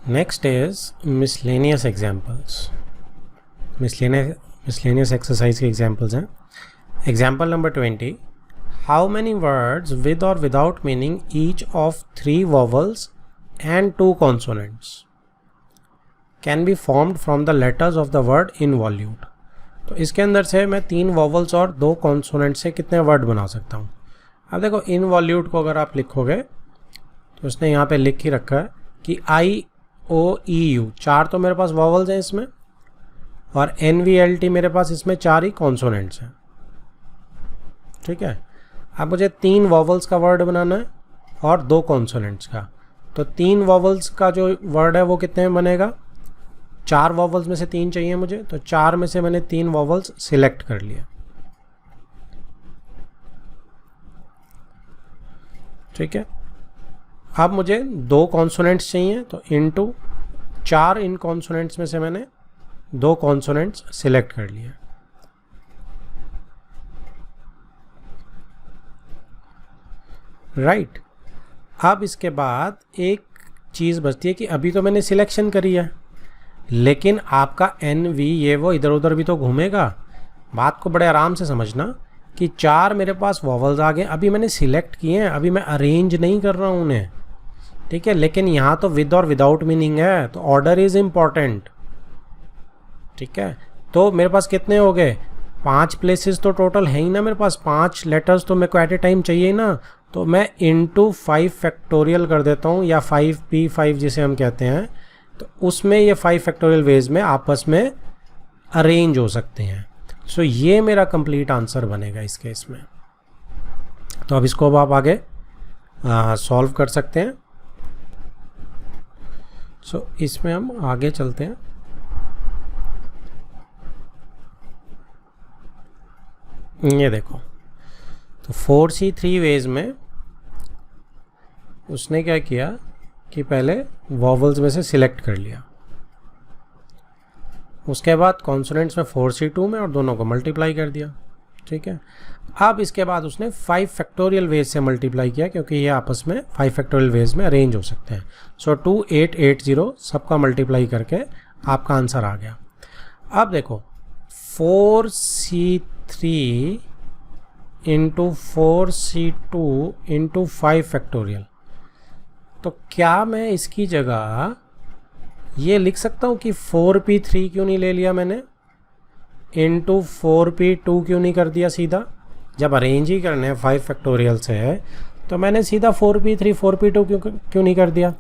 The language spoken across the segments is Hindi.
Next is miscellaneous examples. Miscellaneous exercise के examples हैं. Example number 20. How many words with or without meaning each of 3 vowels and 2 consonants can be formed from the letters of the word involute? तो इसके अंदर से मैं 3 vowels और 2 consonant से कितने word बना सकता हूँ. अब देखो involute को अगर आप लिखोगे तो उसने यहाँ पे लिख ही रखा है कि IOEU 4 तो मेरे पास vowels हैं इसमें और NVLT मेरे पास इसमें 4 ही कॉन्सोनेंट्स हैं. ठीक है. अब मुझे 3 वॉवल्स का वर्ड बनाना है और 2 कॉन्सोनेंट्स का. तो 3 वॉवल्स का जो वर्ड है वो कितने में बनेगा. 4 वॉवल्स में से 3 चाहिए मुझे, तो 4 में से मैंने 3 वॉवल्स सिलेक्ट कर लिया. ठीक है. अब मुझे 2 कॉन्सोनेंट्स चाहिए, तो इनटू 4 इन कॉन्सोनेंट्स में से मैंने 2 कॉन्सोनेंट्स सिलेक्ट कर लिया. राइट. अब इसके बाद एक चीज़ बचती है कि अभी तो मैंने सिलेक्शन करी है, लेकिन आपका NV ये वो इधर उधर भी तो घूमेगा. बात को बड़े आराम से समझना कि 4 मेरे पास वॉवल्स आ गए, अभी मैंने सिलेक्ट किए हैं, अभी मैं अरेंज नहीं कर रहा हूँ उन्हें. ठीक है. लेकिन यहाँ तो विद और विदाउट मीनिंग है, तो ऑर्डर इज़ इम्पॉर्टेंट. ठीक है. तो मेरे पास कितने हो गए, 5 प्लेसेस तो टोटल है ही ना मेरे पास. 5 लेटर्स तो मेरे को एट ए टाइम चाहिए ही ना. तो मैं इंटू 5 फैक्टोरियल कर देता हूँ, या 5P5 जिसे हम कहते हैं. तो उसमें ये 5 फैक्टोरियल वेज में आपस में अरेंज हो सकते हैं. सो ये मेरा कंप्लीट आंसर बनेगा इस केस में. तो अब इसको अब आप आगे सॉल्व कर सकते हैं. सो इसमें हम आगे चलते हैं. ये देखो, तो 4C3 वेज में उसने क्या किया कि पहले वॉवल्स में से सिलेक्ट कर लिया, उसके बाद कॉन्सोनेंट्स में 4C2 में और दोनों को मल्टीप्लाई कर दिया. ठीक है. अब इसके बाद उसने 5 फैक्टोरियल वेज से मल्टीप्लाई किया, क्योंकि ये आपस में 5 फैक्टोरियल वेज में अरेंज हो सकते हैं. सो 2880 सबका मल्टीप्लाई करके आपका आंसर आ गया. अब देखो 4C3 into 4C2 into 5 factorial. तो क्या मैं इसकी जगह ये लिख सकता हूँ कि 4P3 क्यों नहीं ले लिया मैंने, इंटू 4P2 क्यों नहीं कर दिया सीधा. जब अरेंज ही करने हैं 5 फैक्टोरियल से है, तो मैंने सीधा 4P3 4P2 क्यों नहीं कर दिया.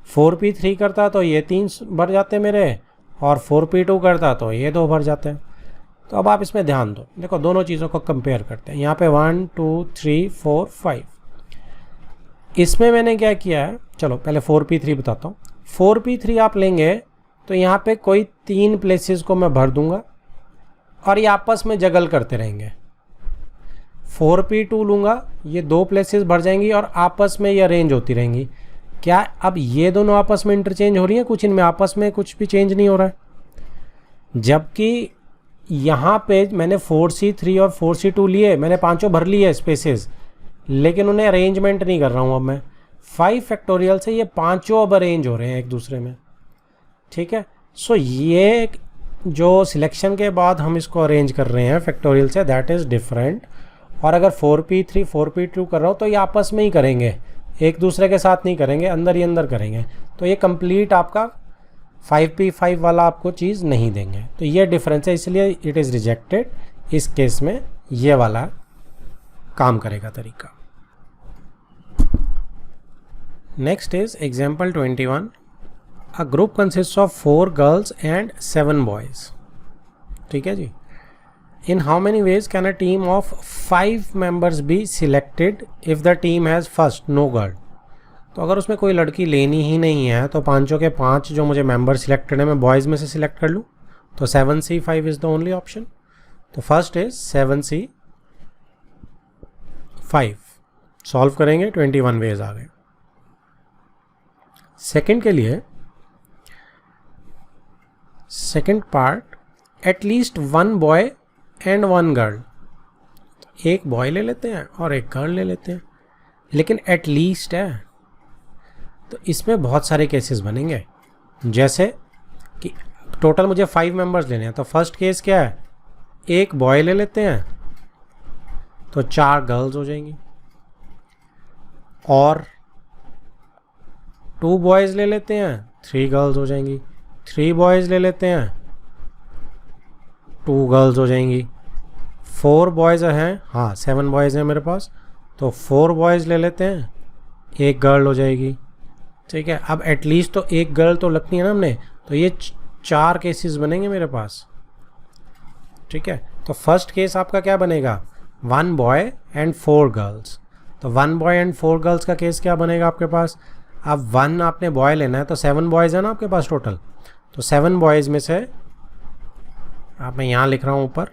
4P3 करता तो ये 3 भर जाते मेरे, और 4P2 करता तो ये 2 भर जाते हैं. तो अब आप इसमें ध्यान दो. देखो दोनों चीज़ों को कंपेयर करते हैं. यहाँ पे 1 2 3 4 5. इसमें मैंने क्या किया है, चलो पहले 4P3 बताता हूँ. 4P3 आप लेंगे तो यहाँ पे कोई 3 प्लेसेस को मैं भर दूंगा और ये आपस में जगल करते रहेंगे. 4P2 लूँगा, ये 2 प्लेसेस भर जाएंगी और आपस में ये अरेंज होती रहेंगी. क्या अब ये दोनों आपस में इंटरचेंज हो रही है, कुछ इनमें आपस में कुछ भी चेंज नहीं हो रहा है. जबकि यहाँ पे मैंने 4C3 और 4C2 लिए, मैंने 5 भर लिए स्पेसेस, लेकिन उन्हें अरेंजमेंट नहीं कर रहा हूँ. अब मैं 5 फैक्टोरियल से ये 5 अब अरेंज हो रहे हैं एक दूसरे में. ठीक है. सो ये जो सिलेक्शन के बाद हम इसको अरेंज कर रहे हैं फैक्टोरियल से, दैट इज़ डिफरेंट. और अगर 4P3 4P2 कर रहा हो तो ये आपस में ही करेंगे, एक दूसरे के साथ नहीं करेंगे, अंदर ही अंदर करेंगे. तो ये कंप्लीट आपका 5P5 वाला आपको चीज़ नहीं देंगे. तो ये डिफरेंस है, इसलिए इट इज़ रिजेक्टेड. इस केस में ये वाला काम करेगा तरीका. Next is example 21. A group consist of 4 girls and 7 boys. ठीक है जी. In how many ways can a team of 5 members be selected if the team has first no girl. तो अगर उसमें कोई लड़की लेनी ही नहीं है, तो 5 के 5 जो मुझे मेंबर सिलेक्टेड है मैं बॉयज़ में से सिलेक्ट कर लूँ. तो 7C5 is the only option. तो फर्स्ट इज 7C5. सॉल्व करेंगे, 21 वेज आ गए. सेकंड के लिए second part, at least 1 boy and 1 girl. एक बॉय ले लेते हैं और एक गर्ल ले लेते हैं, लेकिन एटलीस्ट है तो इसमें बहुत सारे केसेस बनेंगे. जैसे कि टोटल मुझे 5 मेंबर्स लेने हैं, तो फर्स्ट केस क्या है, एक बॉय ले लेते हैं तो 4 गर्ल्स हो जाएंगी, और 2 बॉयज़ ले लेते हैं 3 गर्ल्स हो जाएंगी, 3 बॉयज़ ले लेते हैं 2 गर्ल्स हो जाएंगी, 4 बॉयज़ हैं, हाँ 7 बॉयज़ हैं मेरे पास, तो 4 बॉयज़ ले लेते हैं, 1 गर्ल हो जाएगी। ठीक है, अब एटलीस्ट तो 1 गर्ल तो लगती है ना हमने, तो ये 4 केसेस बनेंगे मेरे पास। ठीक है, तो फर्स्ट केस आपका क्या बनेगा, 1 बॉय एंड 4 गर्ल्स। तो 1 बॉय एंड 4 गर्ल्स का केस क्या बनेगा आपके पास, अब 1 आपने बॉय लेना है तो 7 बॉयज़ है ना आपके पास टोटल, तो 7 बॉयज़ में से आप, मैं यहाँ लिख रहा हूँ ऊपर,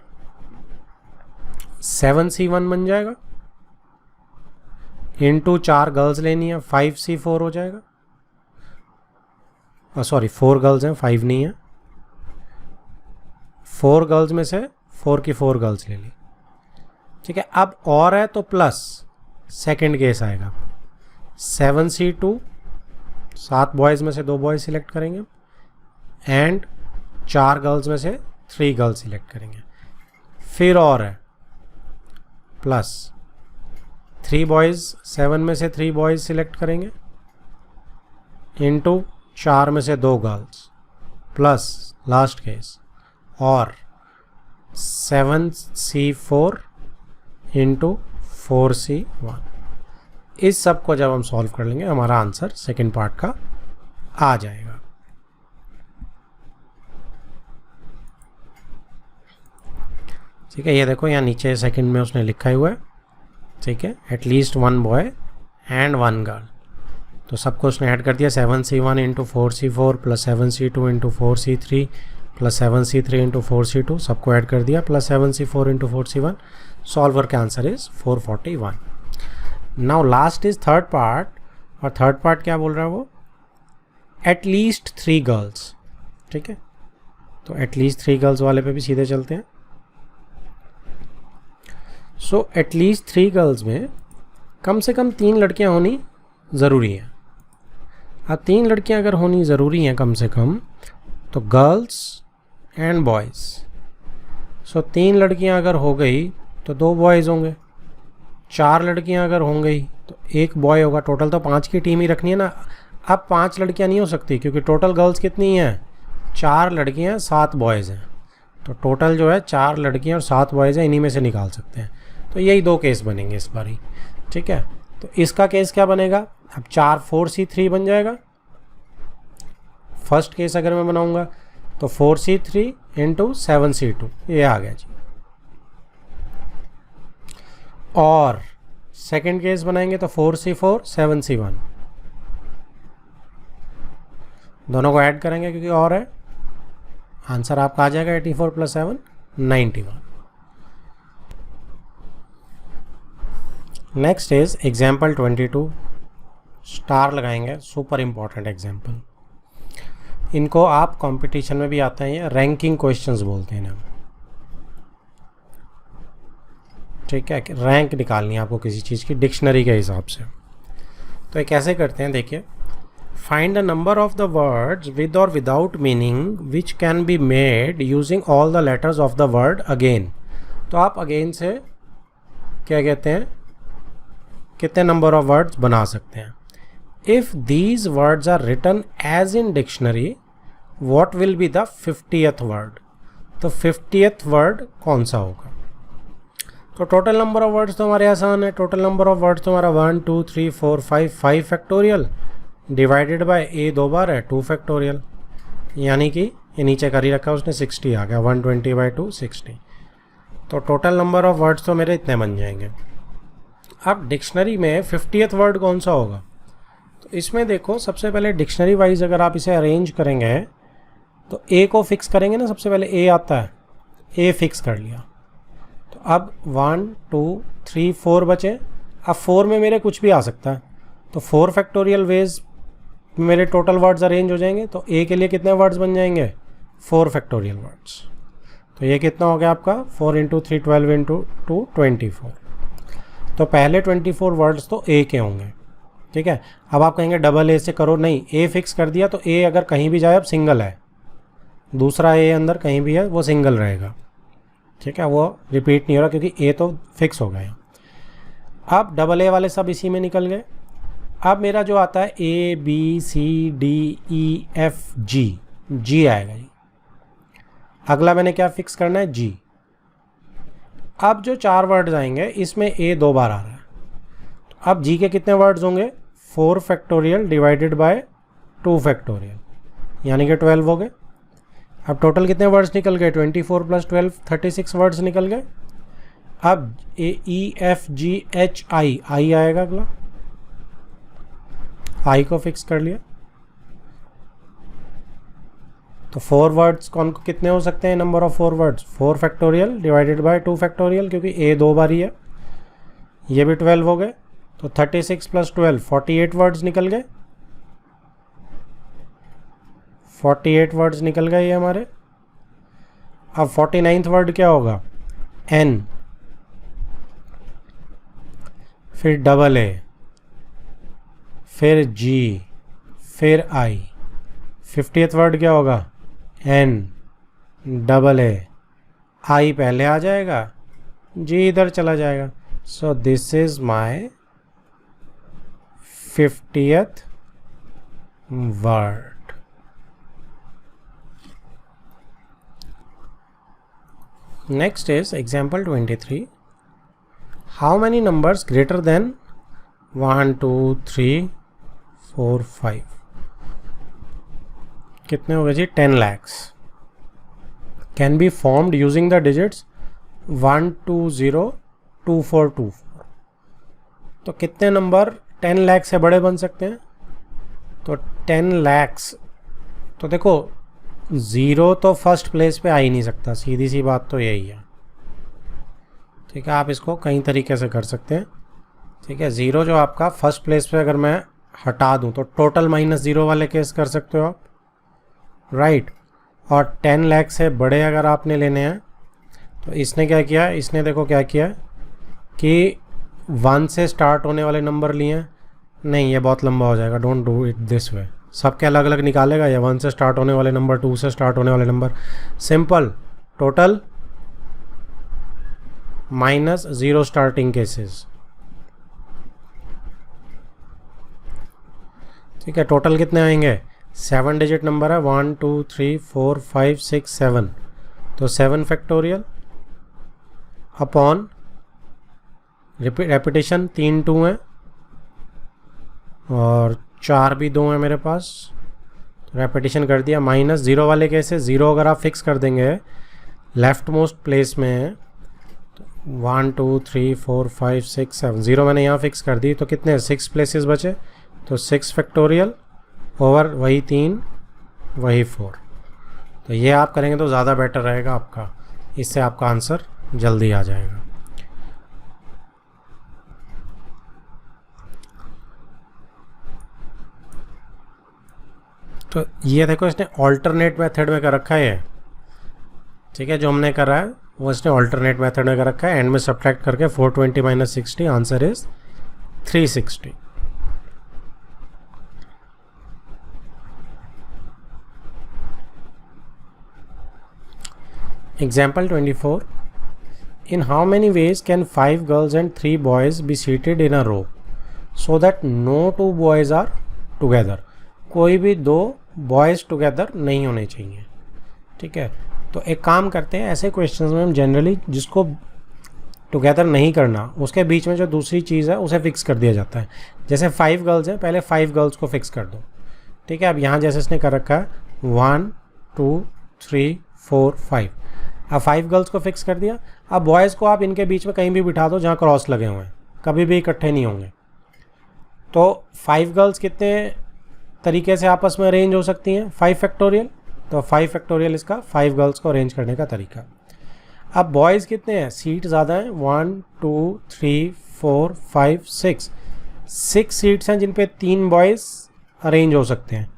7C1 बन जाएगा, इंटू 4 गर्ल्स लेनी है 5C4 हो जाएगा, सॉरी 4 गर्ल्स हैं 5 नहीं है, 4 गर्ल्स में से 4 की 4 गर्ल्स ले ली। ठीक है, अब और है तो प्लस सेकंड केस आएगा 7C2, 7 बॉयज़ में से 2 बॉयज़ सिलेक्ट करेंगे एंड 4 गर्ल्स में से 3 गर्ल्स सिलेक्ट करेंगे। फिर और है प्लस 3 बॉयज़, 7 में से 3 बॉयज़ सिलेक्ट करेंगे इंटू 4 में से 2 गर्ल्स प्लस लास्ट केस और 7C4 इंटू 4C1। इस सब को जब हम सॉल्व कर लेंगे हमारा आंसर सेकंड पार्ट का आ जाएगा। ठीक है, ये देखो यहाँ नीचे सेकंड में उसने लिखा हुआ है। ठीक है, एटलीस्ट 1 बॉय एंड 1 गर्ल, तो सबको उसने ऐड कर दिया 7C1 into 4C4 plus 7C2 into 4C3 plus 7C3 into 4C2, सबको ऐड कर दिया plus 7C4 into 4C1। Solver का answer is 441। Now last is third part, और थर्ड पार्ट क्या बोल रहा है वो, एटलीस्ट 3 गर्ल्स। ठीक है, तो एटलीस्ट 3 गर्ल्स वाले पे भी सीधे चलते हैं। सो एटलीस्ट 3 गर्ल्स में कम से कम 3 लड़कियां होनी ज़रूरी हैं। अब 3 लड़कियां अगर होनी ज़रूरी हैं कम से कम, तो गर्ल्स एंड बॉयज़। सो 3 लड़कियां अगर हो गई तो 2 बॉयज़ होंगे, 4 लड़कियां अगर हो गई तो 1 बॉय होगा। टोटल तो 5 की टीम ही रखनी है ना। अब 5 लड़कियां नहीं हो सकती क्योंकि टोटल गर्ल्स कितनी हैं, 4 लड़कियां 7 बॉयज़ हैं, तो टोटल जो है 4 लड़कियां और 7 बॉयज़ हैं, इन्हीं में से निकाल सकते हैं। तो यही 2 केस बनेंगे इस बारी। ठीक है, तो इसका केस क्या बनेगा, अब 4C3 बन जाएगा। फर्स्ट केस अगर मैं बनाऊंगा तो 4C3 इंटू 7C2, ये आ गया जी। और सेकंड केस बनाएंगे तो 4C4 7C1, दोनों को ऐड करेंगे क्योंकि और है, आंसर आपका आ जाएगा 84 plus 7 91। Next is example 22, star लगाएंगे, सुपर इम्पॉर्टेंट एग्जाम्पल। इनको आप कंपटीशन में भी आते हैं, ये रैंकिंग क्वेश्चंस बोलते हैं ना। ठीक है, रैंक निकालनी है आपको किसी चीज़ की डिक्शनरी के हिसाब से। तो ये कैसे करते हैं, देखिए, find the number of the words with और without meaning which can be made using all the letters of the word again. तो आप अगेन से क्या कहते हैं, कितने नंबर ऑफ वर्ड्स बना सकते हैं। If these words are written as in dictionary, what will be the 50th word. तो 50th वर्ड कौन सा होगा। तो टोटल नंबर ऑफ वर्ड्स तो हमारे आसान है। टोटल नंबर ऑफ वर्ड्स तो हमारा 1 2 3 4 5 फैक्टोरियल डिवाइडेड बाय ए 2 बार है 2 फैक्टोरियल, यानी कि ये नीचे कर ही रखा उसने 60 आ गया, 120/2 60। तो टोटल नंबर ऑफ वर्ड्स तो मेरे इतने बन जाएंगे। अब डिक्शनरी में 50th वर्ड कौन सा होगा, तो इसमें देखो सबसे पहले डिक्शनरी वाइज अगर आप इसे अरेंज करेंगे तो ए को फिक्स करेंगे ना, सबसे पहले ए आता है, ए फिक्स कर लिया। तो अब 1 2 3 4 बचे। अब 4 में मेरे कुछ भी आ सकता है, तो 4 फैक्टोरियल वेज मेरे टोटल वर्ड्स अरेंज हो जाएंगे। तो ए के लिए कितने वर्ड्स बन जाएंगे, 4 फैक्टोरियल वर्ड्स। तो ये कितना हो गया आपका 4 × 3 12 × 2 24। तो पहले 24 वर्ड्स तो ए के होंगे। ठीक है। अब आप कहेंगे डबल ए से करो, नहीं, ए फिक्स कर दिया तो ए अगर कहीं भी जाए अब सिंगल है, दूसरा ए अंदर कहीं भी है वो सिंगल रहेगा, ठीक है, वो रिपीट नहीं हो रहा क्योंकि ए तो फिक्स हो गया। अब डबल ए वाले सब इसी में निकल गए। अब मेरा जो आता है A B C D E F G, G आएगा जी। अगला मैंने क्या फिक्स करना है, जी। अब जो 4 वर्ड्स आएंगे इसमें ए 2 बार आ रहा है, तो अब जी के कितने वर्ड्स होंगे, 4 फैक्टोरियल डिवाइडेड बाय 2 फैक्टोरियल, यानी कि 12 हो गए। अब टोटल कितने वर्ड्स निकल गए, 24 + 12 36 वर्ड्स निकल गए। अब ए ई एफ जी एच आई, आई आएगा अगला, आई को फिक्स कर लिया। तो 4 वर्ड्स कौन कितने हो सकते हैं, number of 4 words 4 factorial divided by 2 factorial, क्योंकि ए 2 बार ही है। ये भी 12 हो गए, तो 36 + 12 48 वर्ड्स निकल गए, 48 वर्ड्स निकल गए ये हमारे। अब 49th वर्ड क्या होगा, एन, फिर डबल ए, फिर जी, फिर आई। 50th वर्ड क्या होगा, एन, डबल ए, आई पहले आ जाएगा, जी इधर चला जाएगा। So this is my 50th word. Next is example 23. How many numbers greater than 1, 2, 3, 4, 5? कितने हो गए जी, 10 lakhs can be formed using the digits 1, 2, 0, 2, 4, 2, 4. तो कितने नंबर 10 लाख से बड़े बन सकते हैं, तो 10 lakhs, तो देखो ज़ीरो तो फर्स्ट प्लेस पे आ ही नहीं सकता, सीधी सी बात तो यही है, ठीक है। आप इसको कई तरीके से कर सकते हैं, ठीक है। ज़ीरो जो आपका फर्स्ट प्लेस पे अगर मैं हटा दूं तो टोटल -0 वाले केस कर सकते हो आप, राइट। और 10 लाख से बड़े अगर आपने लेने हैं तो इसने क्या किया, इसने देखो क्या किया कि 1 से स्टार्ट होने वाले नंबर लिए हैं, नहीं ये बहुत लंबा हो जाएगा, don't do it this way, सबके अलग अलग निकालेगा, या 1 से स्टार्ट होने वाले नंबर, 2 से स्टार्ट होने वाले number, simple total -0 starting cases, ठीक है। टोटल कितने आएंगे, 7 डिजिट नंबर है, 1, 2, 3, 4, 5, 6, 7, तो 7 फैक्टोरियल अपॉन रेपिटेशन 3 2 है और 4 भी 2 है मेरे पास, तो रेपिटेशन कर दिया। -0 वाले कैसे, 0 अगर आप फिक्स कर देंगे लेफ्ट मोस्ट प्लेस में, तो 1, 2, 3, 4, 5, 6, 7, 0 मैंने यहाँ फिक्स कर दी, तो कितने 6 प्लेसेस बचे, तो 6 फैक्टोरियल ओवर वही 3 वही 4। तो ये आप करेंगे तो ज़्यादा बेटर रहेगा आपका, इससे आपका आंसर जल्दी आ जाएगा। तो ये देखो इसने ऑल्टरनेट मेथड में कर रखा है, ठीक है। जो हमने करा है वो इसने ऑल्टरनेट मेथड में कर रखा है, एंड में सब्ट्रैक्ट करके 420 - 60, answer is 360। Example 24. In how many ways can 5 girls and 3 boys be seated in a row so that no 2 boys are together? कोई भी 2 बॉयज़ टुगेदर नहीं होने चाहिए, ठीक है। तो एक काम करते हैं, ऐसे क्वेश्चंस में हम जनरली जिसको टुगेदर नहीं करना उसके बीच में जो दूसरी चीज़ है उसे फिक्स कर दिया जाता है। जैसे 5 गर्ल्स हैं, पहले 5 गर्ल्स को फिक्स कर दो, ठीक है। अब यहाँ जैसे इसने कर रखा है 1, 2, 3, 4, 5, अब 5 गर्ल्स को फिक्स कर दिया। अब बॉयज़ को आप इनके बीच में कहीं भी बिठा दो जहाँ क्रॉस लगे हुए हैं, कभी भी इकट्ठे नहीं होंगे। तो 5 गर्ल्स कितने तरीके से आपस में अरेंज हो सकती हैं, 5 फैक्टोरियल, तो 5 फैक्टोरियल इसका 5 गर्ल्स को अरेंज करने का तरीका। अब बॉयज़ कितने हैं, सीट ज़्यादा हैं, 1, 2, 3, 4, 5, 6 सीट्स हैं जिन पे 3 बॉयज़ अरेंज हो सकते हैं।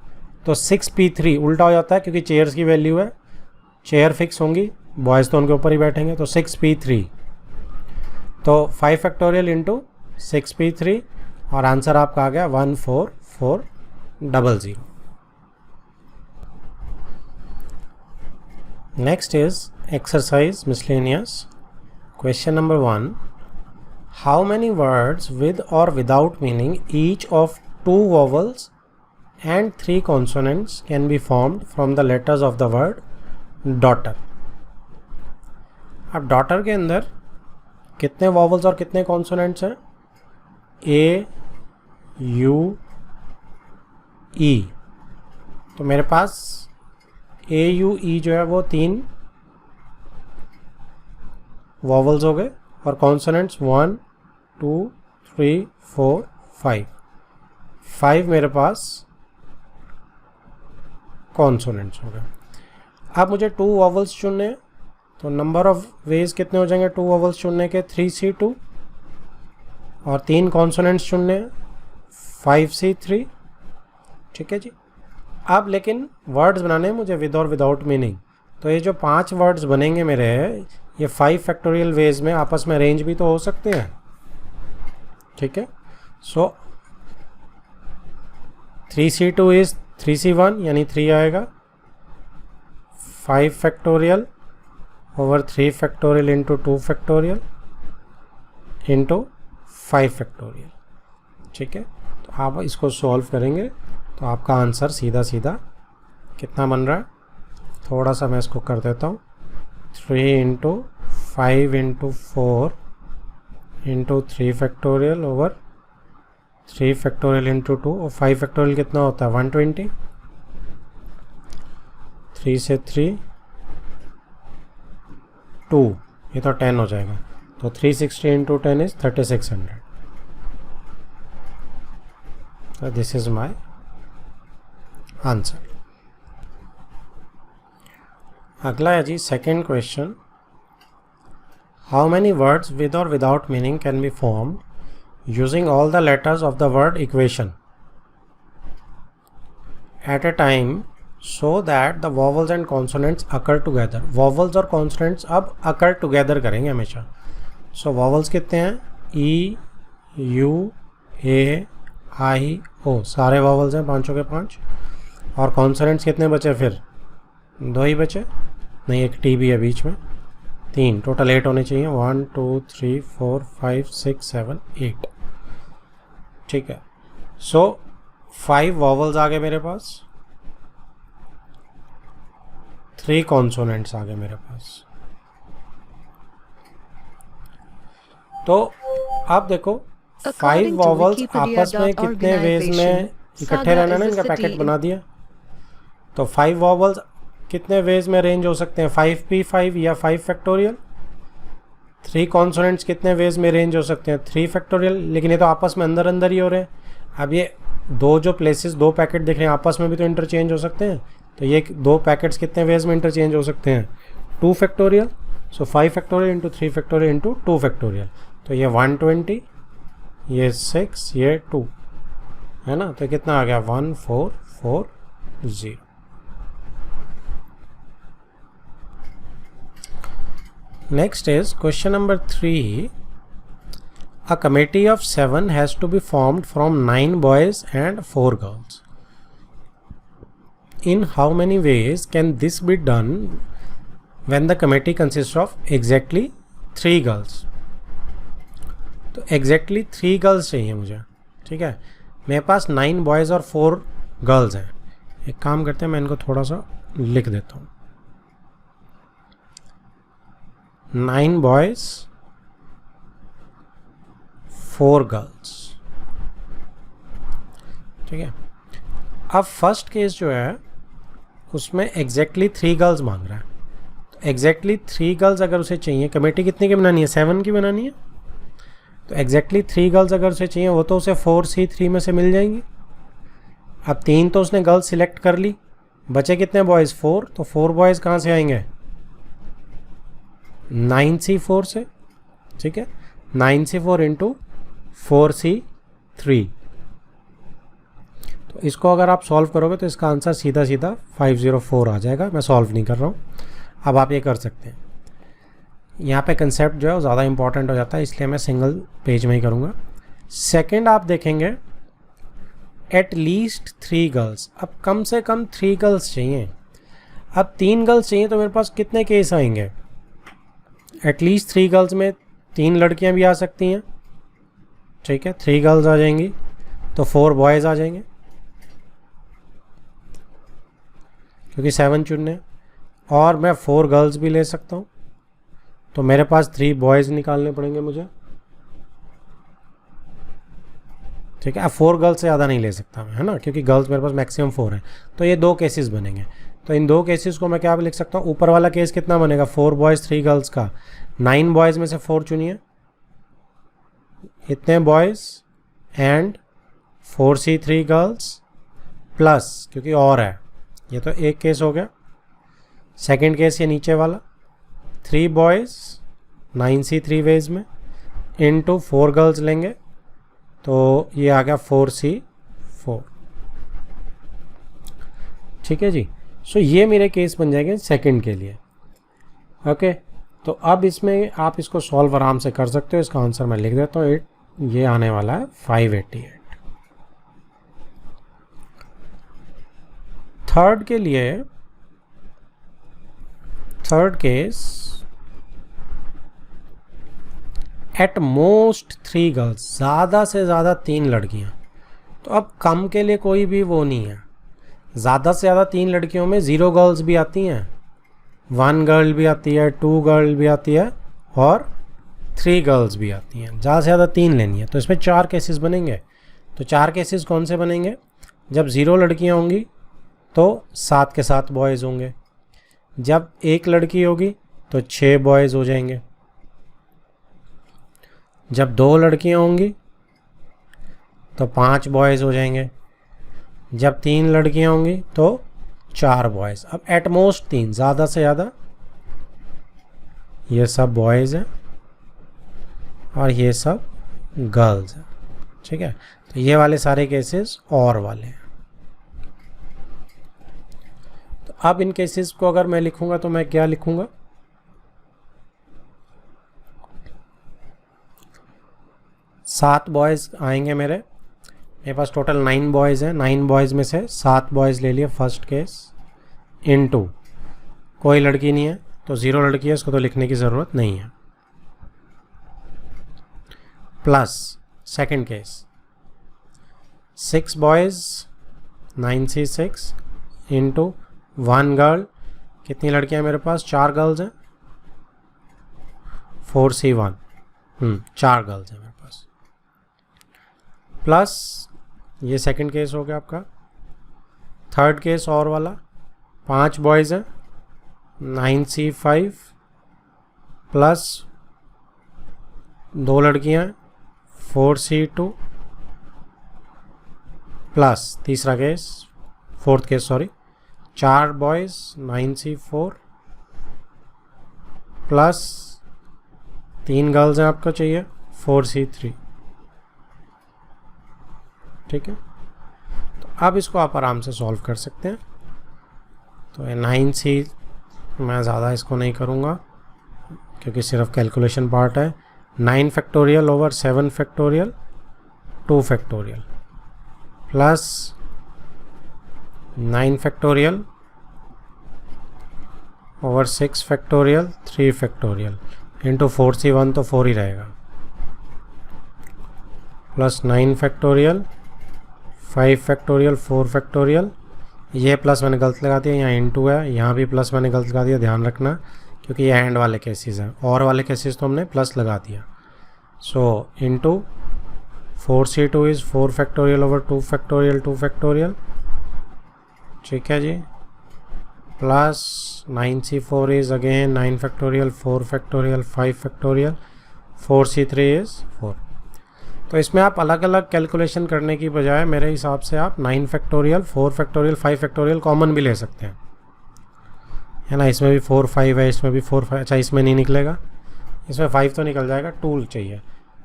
तो 6p3 उल्टा हो जाता है क्योंकि चेयर्स की वैल्यू है, चेयर फिक्स होंगी, बॉयज़ तो उनके ऊपर ही बैठेंगे, तो 6p3, तो 5 फैक्टोरियल इंटू 6p3, और आंसर आपका आ गया 14400। Next is exercise miscellaneous. Question number 1, how many words with और without meaning each of 2 vowels and 3 consonants can be formed from the letters of the word daughter। अब daughter के अंदर कितने vowels और कितने consonants हैं? A, U, E। तो मेरे पास A, U, E जो है वो 3 vowels हो गए और consonants 1, 2, 3, 4, 5। 5 मेरे पास कॉन्सोनेंट्स हो गए। अब मुझे 2 वॉवल्स चुनने हैं, तो नंबर ऑफ वेज कितने हो जाएंगे 2 वॉवल्स चुनने के? 3C2। और 3 कॉन्सोनेंट्स चुनने हैं, 5C3। ठीक है जी। अब लेकिन वर्ड्स बनाने हैं मुझे विद और विदाउट मीनिंग। तो ये जो 5 वर्ड्स बनेंगे मेरे, ये 5 फैक्टोरियल वेज में आपस में अरेंज भी तो हो सकते हैं। ठीक है। सो 3C2 इज 3C1 यानी 3 आएगा। 5 factorial over 3 factorial into 2 factorial into 5 factorial. ठीक है। तो आप इसको सॉल्व करेंगे तो आपका आंसर सीधा सीधा कितना बन रहा है? थोड़ा सा मैं इसको कर देता हूँ। 3 into 5 into 4 into 3 factorial over 3 factorial into 2 और 5 फैक्टोरियल कितना होता है? 120। 3 से 3 2, ये तो 10 हो जाएगा। तो 360 इंटू 10 इज 3600। तो दिस इज माई आंसर। अगला है जी second question, how many words with और without meaning can be formed using all the letters of the word equation at a time so that the vowels and consonants occur together। vowels और consonants अब occur together करेंगे हमेशा। so vowels कितने हैं? E, U, A, I, O, सारे vowels हैं 5 के 5। और consonants कितने बचे फिर? 2 ही बचे, नहीं एक T भी है बीच में। 3, टोटल 8 होने चाहिए। 1, 2, 3, 4, 5, 6, 7, 8। ठीक है। सो 5 वॉवल्स आ गए मेरे पास, 3 कॉन्सोनेंट्स आ गए मेरे पास। तो आप देखो 5 वॉवल्स आपस में कितने वेज में इकट्ठे रहना ना, इनका पैकेट बना दिया। तो 5 वॉवल्स कितने वेज में अरेंज हो सकते हैं? 5P5 या 5 फैक्टोरियल। 3 कॉन्सोनेंट्स कितने वेज में अरेंज हो सकते हैं? 3 फैक्टोरियल। लेकिन ये तो आपस में अंदर अंदर ही हो रहे हैं। अब ये 2 जो प्लेसेस 2 पैकेट दिख रहे हैं आपस में भी तो इंटरचेंज हो सकते हैं। तो ये 2 पैकेट्स कितने वेज में इंटरचेंज हो सकते हैं? 2 फैक्टोरियल। सो 5 factorial into 3 factorial into 2 factorial. तो ये 120, ये 6, ये 2 है ना। तो कितना आ गया? 1440। Next is question number 3. A committee of 7 has to be formed from 9 boys and 4 girls. In how many ways can this be done when the committee consists of exactly 3 girls? तो exactly 3 girls चाहिए मुझे। ठीक है। मेरे पास 9 boys और 4 girls हैं। एक काम करते हैं, मैं इनको थोड़ा सा लिख देता हूँ। 9 boys, 4 girls। ठीक है। अब फर्स्ट केस जो है उसमें एग्जैक्टली 3 गर्ल्स मांग रहा है। तो एग्जैक्टली 3 गर्ल्स अगर उसे चाहिए, कमेटी कितने की बनानी है? 7 की बनानी है। तो एग्जैक्टली 3 गर्ल्स अगर उसे चाहिए वो तो उसे 4C3 में से मिल जाएंगी। अब 3 तो उसने गर्ल्स सिलेक्ट कर ली, बचे कितने बॉयज़? 4। तो 4 बॉयज़ कहाँ से आएंगे? 9C4 से। ठीक है। 9C4 into 4C3। तो इसको अगर आप सॉल्व करोगे तो इसका आंसर सीधा सीधा 504 आ जाएगा। मैं सॉल्व नहीं कर रहा हूँ, अब आप ये कर सकते हैं। यहाँ पे कंसेप्ट जो है वो ज़्यादा इंपॉर्टेंट हो जाता है, इसलिए मैं सिंगल पेज में ही करूँगा। सेकंड आप देखेंगे एट लीस्ट 3 गर्ल्स, अब कम से कम 3 गर्ल्स चाहिए। अब 3 गर्ल्स चाहिए तो मेरे पास कितने केस आएंगे? एटलीस्ट 3 गर्ल्स में 3 लड़कियां भी आ सकती हैं, ठीक है, 3 गर्ल्स आ जाएंगी तो 4 बॉयज़ आ जाएंगे, क्योंकि 7 चुनने। और मैं 4 गर्ल्स भी ले सकता हूँ, तो मेरे पास 3 बॉयज़ निकालने पड़ेंगे मुझे, ठीक है। अब 4 गर्ल्स से ज़्यादा नहीं ले सकता मैं, है ना, क्योंकि गर्ल्स मेरे पास मैक्सिमम 4 हैं। तो ये 2 केसेस बनेंगे। तो इन 2 केसेस को मैं क्या लिख सकता हूँ? ऊपर वाला केस कितना बनेगा? 4 बॉयज़ 3 गर्ल्स का। 9 बॉयज़ में से 4 चुनिए, इतने boys and 4C3 girls plus, क्योंकि और है, ये तो एक केस हो गया। सेकंड केस ये नीचे वाला 3 बॉयज़ 9C3 वेज में इनटू 4 गर्ल्स लेंगे, तो ये आ गया 4C4, ठीक है जी। सो ये मेरे केस बन जाएंगे सेकंड के लिए। ओके, तो अब इसमें आप इसको सॉल्व आराम से कर सकते हो। इसका आंसर मैं लिख देता हूँ, ये आने वाला है 588। थर्ड के लिए, third case at most 3 girls, ज़्यादा से ज़्यादा 3 लड़कियाँ। तो अब कम के लिए कोई भी वो नहीं है। ज़्यादा से ज़्यादा 3 लड़कियों में 0 गर्ल्स भी आती हैं, 1 गर्ल भी आती है, 2 गर्ल भी आती है और 3 गर्ल्स भी आती हैं। ज़्यादा से ज़्यादा 3 लेनी है, तो इसमें 4 केसेस बनेंगे। तो 4 केसेस कौन से बनेंगे? जब 0 लड़कियाँ होंगी तो 7 के 7 बॉयज़ होंगे, जब 1 लड़की होगी तो 6 बॉयज़ हो जाएंगे, जब 2 लड़कियां होंगी तो 5 बॉयज़ हो जाएंगे, जब 3 लड़कियां होंगी तो 4 बॉयज़। अब एट मोस्ट 3, ज़्यादा से ज़्यादा ये सब बॉयज़ हैं और ये सब गर्ल्स हैं, ठीक है। तो ये वाले सारे केसेस और वाले हैं। तो अब इन केसेस को अगर मैं लिखूंगा तो मैं क्या लिखूंगा? सात बॉयज़ आएंगे मेरे पास टोटल 9 बॉयज़ हैं। 9 बॉयज़ में से 7 बॉयज़ ले लिए फर्स्ट केस, इनटू कोई लड़की नहीं है तो 0 लड़की है, इसको तो लिखने की ज़रूरत नहीं है, plus second case 6 boys 9C6 into 1 girl. कितनी लड़कियां मेरे पास? 4 गर्ल्स हैं, 4C1, 4 गर्ल्स हैं मेरे पास, प्लस ये सेकंड केस हो गया आपका। थर्ड केस और वाला 5 बॉयज़ हैं, 9C5 प्लस 2 लड़कियां 4C2 प्लस तीसरा case, fourth case sorry, 4 boys 9C4 plus 3 girls हैं आपको चाहिए 4C3, ठीक है। तो अब इसको आप आराम से सॉल्व कर सकते हैं। तो 9C मैं ज़्यादा इसको नहीं करूँगा क्योंकि सिर्फ कैलकुलेशन पार्ट है। 9 factorial over 7 factorial 2 factorial plus 9 factorial over 6 factorial 3 factorial into 4C1 तो 4 ही रहेगा, प्लस 9 फैक्टोरियल 5 फैक्टोरियल 4 फैक्टोरियल। ये प्लस मैंने गलत लगा दिया, यहाँ इनटू है, यहाँ भी प्लस मैंने गलत लगा दिया, ध्यान रखना क्योंकि ये एंड वाले केसेस हैं, और वाले केसेस तो हमने प्लस लगा दिया। So into 4C2 is 4 factorial over 2 factorial 2 factorial, ठीक है जी, plus 9C4 is again 9 factorial 4 factorial 5 factorial 4C3 is 4। तो इसमें आप अलग अलग कैलकुलेशन करने की बजाय मेरे हिसाब से आप 9 फैक्टोरियल 4 फैक्टोरियल 5 फैक्टोरियल कॉमन भी ले सकते हैं, है ना। इसमें भी 4 5 है, इसमें भी 4 5, अच्छा इसमें नहीं निकलेगा, इसमें 5 तो निकल जाएगा, 2 चाहिए।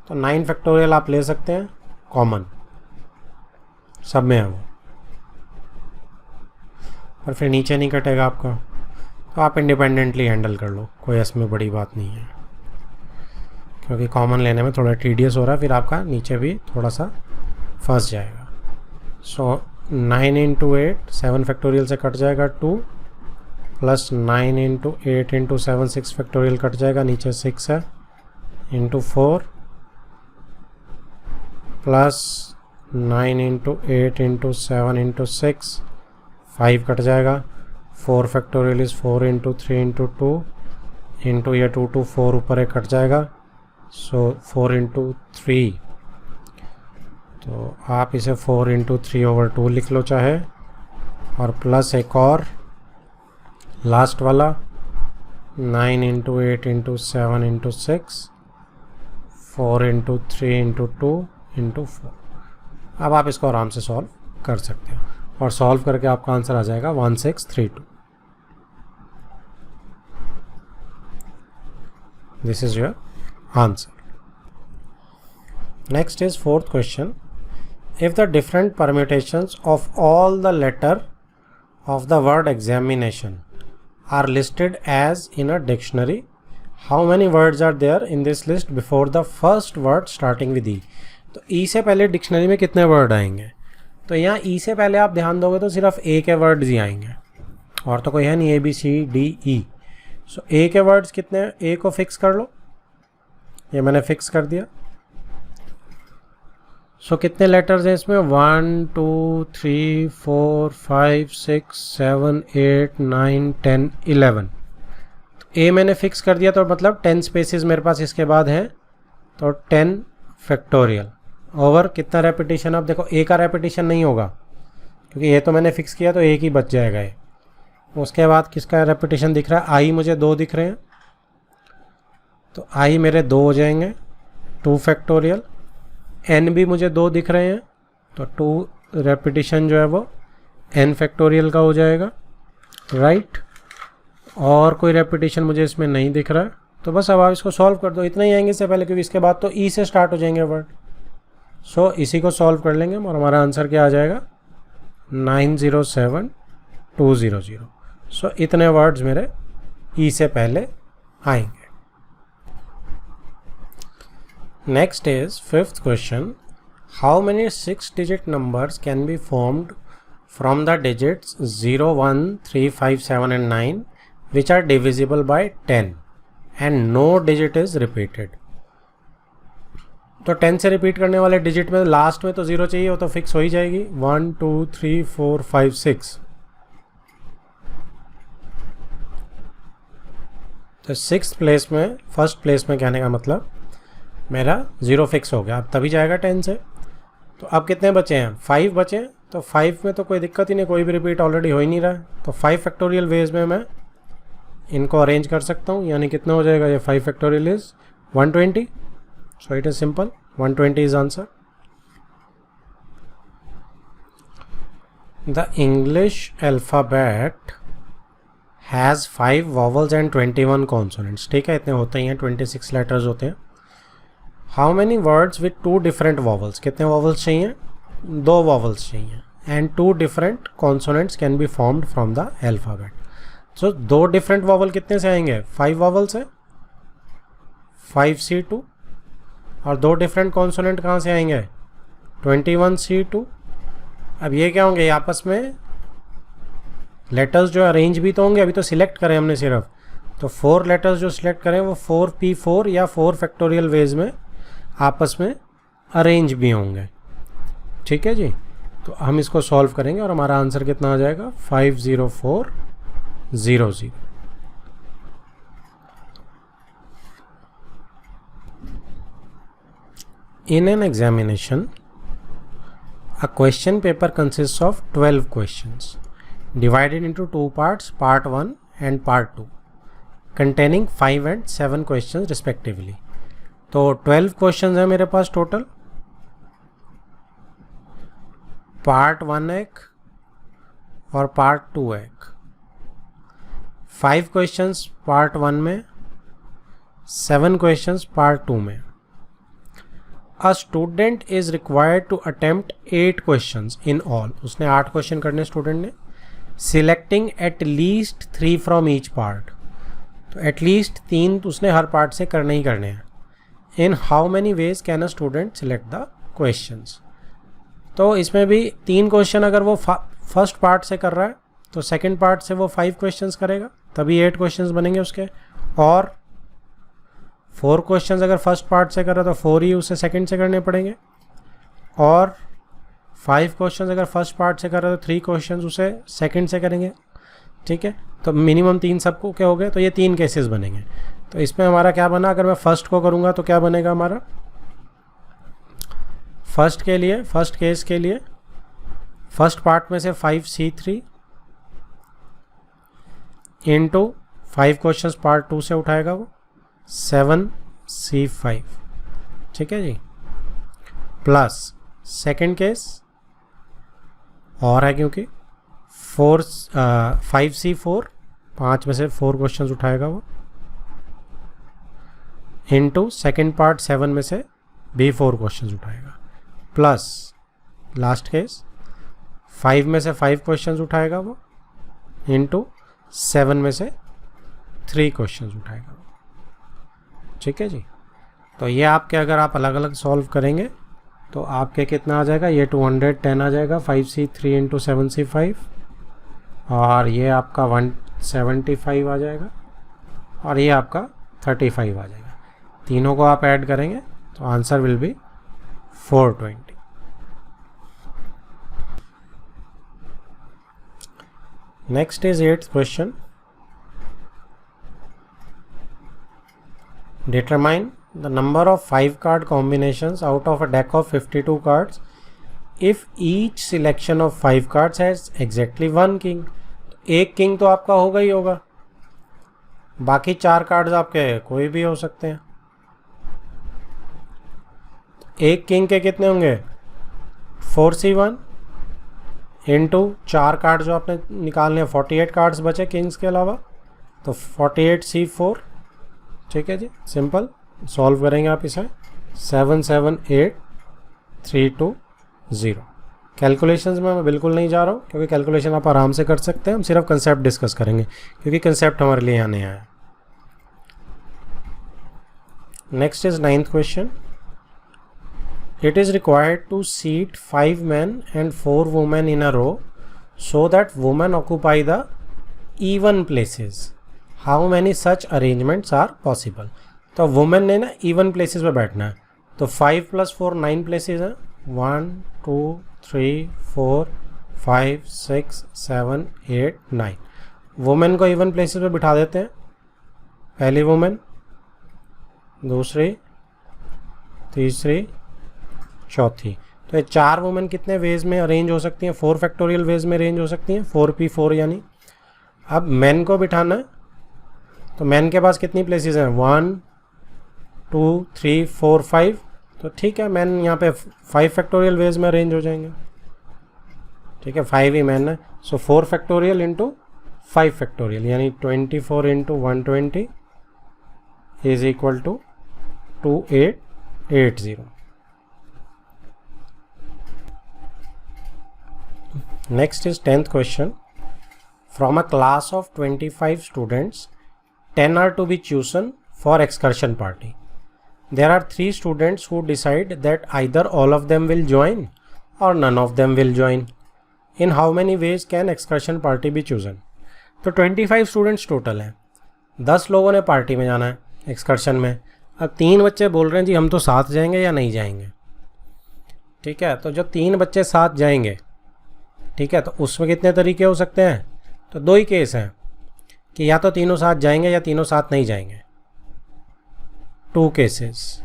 तो 9 फैक्टोरियल आप ले सकते हैं कॉमन, सब में है वो, और फिर नीचे नहीं कटेगा आपका, तो आप इंडिपेंडेंटली हैंडल कर लो, कोई इसमें बड़ी बात नहीं है। क्योंकि कॉमन लेने में थोड़ा टीडियस हो रहा है, फिर आपका नीचे भी थोड़ा सा फंस जाएगा। सो 9 इंटू 8, 7 फैक्टोरियल से कट जाएगा 2, plus 9 into 8 into 7, 6 factorial cut जाएगा, नीचे 6 है, into 4, plus 9 into 8 into 7 into 6, 5 cut जाएगा, 4 factorial is 4 into 3 into 2 into ये 2 टू 4 ऊपर एक कट जाएगा, सो 4 इंटू 3, तो आप इसे 4 इंटू 3/2 लिख लो चाहे, और प्लस एक और लास्ट वाला 9 into 8 into 7 into 6, 4 into 3 into 2 into 4। अब आप इसको आराम से सॉल्व कर सकते हो, और सॉल्व करके आपका आंसर आ जाएगा 1632। This is your answer. Next is fourth question. If the different permutations of all the letter of the word examination are listed as in a dictionary, how many words are there in this list before the first word starting with E? तो E से पहले डिक्शनरी में कितने वर्ड आएंगे? तो यहाँ E से पहले आप ध्यान दोगे तो सिर्फ A के वर्ड्स ही आएंगे, और तो कोई है नहीं, ABCDE। सो A के वर्ड्स कितने हैं? A को फिक्स कर लो, ये मैंने फिक्स कर दिया। सो कितने लेटर्स हैं इसमें? 1 2 3 4 5 6 7 8 9 10 11। तो ए मैंने फिक्स कर दिया, तो मतलब 10 स्पेसेस मेरे पास इसके बाद हैं, तो 10 फैक्टोरियल ओवर कितना रेपिटेशन? अब देखो ए का रेपिटेशन नहीं होगा, क्योंकि ये तो मैंने फिक्स किया, तो एक ही बच जाएगा ये। उसके बाद किसका रेपिटेशन दिख रहा है? आई मुझे 2 दिख रहे हैं, तो आई मेरे 2 हो जाएंगे, 2 फैक्टोरियल। एन भी मुझे 2 दिख रहे हैं, तो 2 रेपिटेशन जो है वो एन फैक्टोरियल का हो जाएगा, राइट। और कोई रेपिटेशन मुझे इसमें नहीं दिख रहा है, तो बस अब आप इसको सॉल्व कर दो। इतना ही आएंगे इससे पहले, क्योंकि इसके बाद तो ई से स्टार्ट हो जाएंगे वर्ड। सो इसी को सॉल्व कर लेंगे और हमारा आंसर क्या आ जाएगा? 907200। सो इतने वर्ड्स मेरे ई से पहले आएंगे। Next is fifth question. How many 6-digit numbers can be formed from the digits 0, 1, 3, 5, 7 and 9 which are divisible by 10 and no digit is repeated? तो 10 से रिपीट करने वाले डिजिट में लास्ट में तो 0 चाहिए, वो तो फिक्स हो ही जाएगी। 1 2 3 4 5 6, तो 6th प्लेस में, फर्स्ट प्लेस में कहने का मतलब मेरा 0 फिक्स हो गया, अब तभी जाएगा 10 से। तो अब कितने बचे हैं? 5 बचे हैं, तो 5 में तो कोई दिक्कत ही नहीं, कोई भी रिपीट ऑलरेडी हो ही नहीं रहा है, तो 5 फैक्टोरियल वेज में मैं इनको अरेंज कर सकता हूँ। यानी कितना हो जाएगा ये? 5 factorial is 120। So it is simple, 120 is answer. The English alphabet has 5 vowels and 21 consonants. ठीक है, इतने होते ही हैं, 26 लेटर्स होते हैं। How many words with 2 different vowels? कितने वॉवल्स चाहिए? 2 वॉवल्स चाहिए। And 2 different consonants can be formed from the alphabet. So 2 different vowel कितने से आएंगे? 5 वॉवल्स है, 5C2। और 2 डिफरेंट कॉन्सोनेंट कहाँ से आएंगे? 21C2। अब ये क्या होंगे? आपस में लेटर्स जो अरेंज भी तो होंगे, अभी तो सिलेक्ट करें हमने सिर्फ, तो 4 लेटर्स जो सिलेक्ट करें वो 4P4 या 4 फैक्टोरियल वेज में आपस में अरेंज भी होंगे। ठीक है जी, तो हम इसको सॉल्व करेंगे और हमारा आंसर कितना आ जाएगा? 50400। In an examination, a question paper consists of 12 questions divided into 2 parts, part 1 and part 2, containing 5 and 7 questions respectively. तो 12 क्वेश्चन है मेरे पास टोटल। पार्ट 1 एक और पार्ट 2 एक। 5 क्वेश्चंस पार्ट 1 में, 7 क्वेश्चंस पार्ट 2 में। A student is required to attempt 8 questions in all. उसने 8 क्वेश्चन करने स्टूडेंट ने, selecting at least 3 from each part. तो एटलीस्ट 3 उसने हर पार्ट से करने ही करने हैं। In how many ways can a student select the questions. तो इसमें भी 3 क्वेश्चन अगर वो फर्स्ट पार्ट से कर रहा है तो सेकंड पार्ट से वो 5 क्वेश्चंस करेगा, तभी 8 क्वेश्चंस बनेंगे उसके। और 4 क्वेश्चंस अगर फर्स्ट पार्ट से कर रहा है तो 4 ही उसे सेकंड से करने पड़ेंगे। और 5 क्वेश्चंस अगर फर्स्ट पार्ट से कर रहा है तो 3 क्वेश्चंस उसे सेकंड से करेंगे। ठीक है, तो मिनिमम 3 सबको क्या हो गए, तो ये 3 केसेस बनेंगे। तो इसमें हमारा क्या बना, अगर मैं फर्स्ट को करूँगा तो क्या बनेगा हमारा, फर्स्ट केस के लिए फर्स्ट पार्ट में से 5C3 इंटू 5 क्वेश्चंस पार्ट 2 से उठाएगा वो 7C5। ठीक है जी, प्लस सेकंड केस और है क्योंकि 5C4 5 में से 4 क्वेश्चंस उठाएगा वो इंटू सेकेंड पार्ट 7 में से भी 4 क्वेश्चंस उठाएगा, प्लस लास्ट केस 5 में से 5 क्वेश्चंस उठाएगा वो इंटू 7 में से 3 क्वेश्चंस उठाएगा वो। ठीक है जी, तो ये आपके अगर आप अलग अलग सॉल्व करेंगे तो आपके कितना आ जाएगा, ये 210 आ जाएगा 5C3 इंटू 7C5, और ये आपका 175 आ जाएगा, और ये आपका 35 आ जाएगा। तीनों को आप ऐड करेंगे तो answer will be 420। Next is 8th question. Determine the number of 5 card combinations out of a deck of 52 cards if each selection of 5 cards has exactly 1 king. एक किंग तो आपका होगा ही होगा, बाकी 4 कार्ड्स आपके कोई भी हो सकते हैं। एक किंग के कितने होंगे, 4C1 इंटू 4 कार्ड जो आपने निकालने हैं, 48 कार्ड्स बचे किंग्स के अलावा, तो 48C4। ठीक है जी, सिंपल सॉल्व करेंगे आप इसे 778320। कैलकुलेशंस में मैं बिल्कुल नहीं जा रहा हूँ क्योंकि कैलकुलेशन आप आराम से कर सकते हैं, हम सिर्फ कंसेप्ट डिस्कस करेंगे क्योंकि कंसेप्ट हमारे लिए यहाँ नया है। Next is 9th question. It is required to seat 5 men and 4 women in a row so that women occupy the even places. How many such arrangements are possible? तो women ने ना even places पे बैठना है, तो 5 + 4 9 places हैं, 1 2 3 4 5 6 7 8 9। women को even places पे बिठा देते हैं, पहली woman, दूसरी, तीसरी, चौथी। तो ये 4 वुमेन कितने वेज में अरेंज हो सकती हैं, 4 फैक्टोरियल वेज में अरेंज हो सकती हैं, 4p4 यानी। अब मैन को बिठाना है तो मैन के पास कितनी प्लेसेस हैं, 1 2 3 4 5। तो ठीक है, मैन यहाँ पे 5 फैक्टोरियल वेज में अरेंज हो जाएंगे। ठीक है, 5 ही मैन है, सो 4 फैक्टोरियल इंटू 5 फैक्टोरियल यानी 24 into 120 is equal to 2880। Next is 10th question. From a class of 25 students, 10 are to be chosen for excursion party. There are 3 students who decide that either all of them will join or none of them will join. In how many ways can excursion party be chosen? तो 25 स्टूडेंट्स टोटल हैं, 10 लोगों ने पार्टी में जाना है एक्सकर्शन में। अब 3 बच्चे बोल रहे हैं जी हम तो साथ जाएंगे या नहीं जाएंगे। ठीक है, तो जब 3 बच्चे साथ जाएंगे, ठीक है, तो उसमें कितने तरीके हो सकते हैं, तो 2 ही केस हैं कि या तो तीनों साथ जाएंगे या तीनों साथ नहीं जाएंगे, 2 केसेस।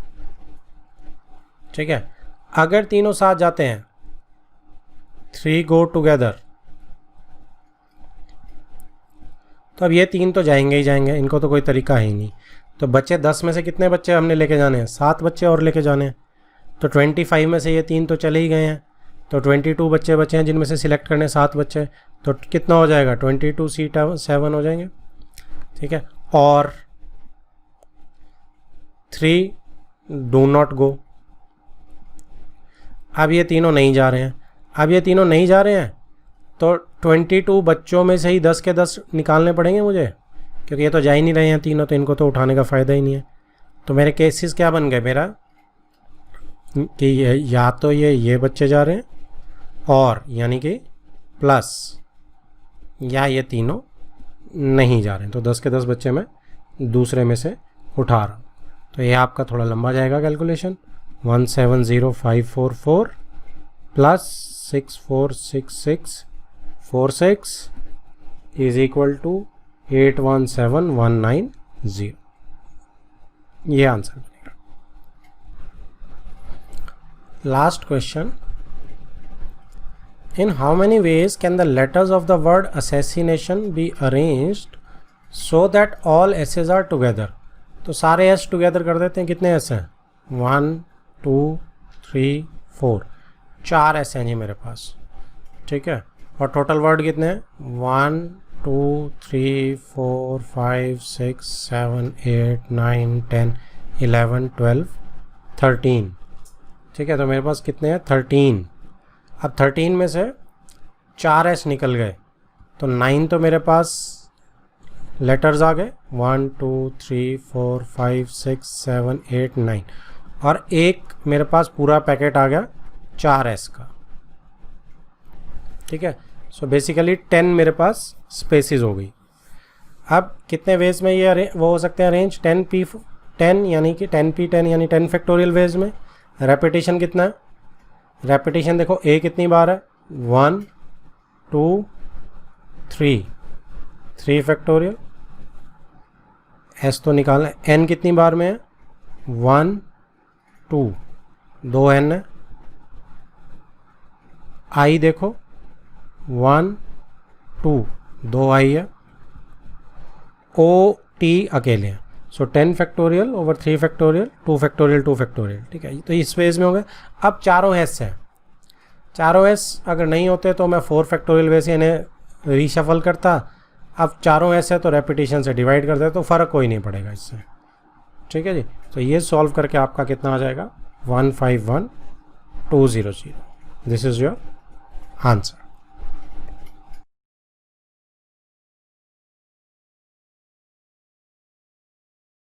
ठीक है, अगर तीनों साथ जाते हैं 3 गो टुगेदर, तो अब ये 3 तो जाएंगे ही जाएंगे, इनको तो कोई तरीका ही नहीं। तो बच्चे 10 में से कितने बच्चे हमने लेके जाने हैं, 7 बच्चे और लेके जाने हैं। तो 25 में से ये 3 तो चले ही गए हैं, तो 22 बच्चे बचे हैं जिनमें से सिलेक्ट करने 7 बच्चे, तो कितना हो जाएगा, 22C7 हो जाएंगे। ठीक है, और 3 डू नॉट गो। अब ये तीनों नहीं जा रहे हैं, तो 22 बच्चों में से ही 10 के 10 निकालने पड़ेंगे मुझे, क्योंकि ये तो जा ही नहीं रहे हैं तीनों, तो इनको तो उठाने का फ़ायदा ही नहीं है। तो मेरे केसेस क्या बन गए मेरा कि या तो ये बच्चे जा रहे हैं और यानी कि प्लस, या ये तीनों नहीं जा रहे हैं। तो 10 के 10 बच्चे मैं दूसरे में से उठा रहा हूँ। तो ये आपका थोड़ा लंबा जाएगा calculation. 170544 plus 646646 is equal to 817190। ये आंसर बनेगा। Last question, in how many ways can the letters of the word assassination be arranged so that all S's are together? तो सारे S together कर देते हैं। कितने S हैं? 1 2 3 4, 4 S हैं जी मेरे पास, ठीक है। और टोटल वर्ड कितने हैं? 1 2 3 4 5 6 7 8 9 10 11 12 13, ठीक है। तो मेरे पास कितने हैं? 13। अब 13 में से 4 S निकल गए तो 9 तो मेरे पास लेटर्स आ गए। 1 2 3 4 5 6 7 8 9, और एक मेरे पास पूरा पैकेट आ गया 4 S का, ठीक है। सो बेसिकली 10 मेरे पास स्पेसिस हो गई। अब कितने वेज में ये वो हो सकते हैं अरेंज? 10 यानी कि 10p10 यानी 10 फैक्टोरियल वेज में। रेपिटेशन कितना है? रेपिटेशन देखो A कितनी बार है? 1 2 3 फैक्टोरियल। S तो निकालना है। N कितनी बार में है? 1 2, 2 N है। I देखो 1 2, 2 I है। O T अकेले हैं। सो 10 factorial over 3 factorial 2 factorial 2 factorial, ठीक है। तो इस वेज में हो गए। अब चारों S हैं। चारों S अगर नहीं होते तो मैं 4 फैक्टोरियल वेज से इन्हें रीशफल करता। अब चारों S है तो रेपिटेशन से डिवाइड करते तो फ़र्क कोई नहीं पड़ेगा इससे, ठीक है जी। तो ये सॉल्व करके आपका कितना आ जाएगा? 151200। This is your answer.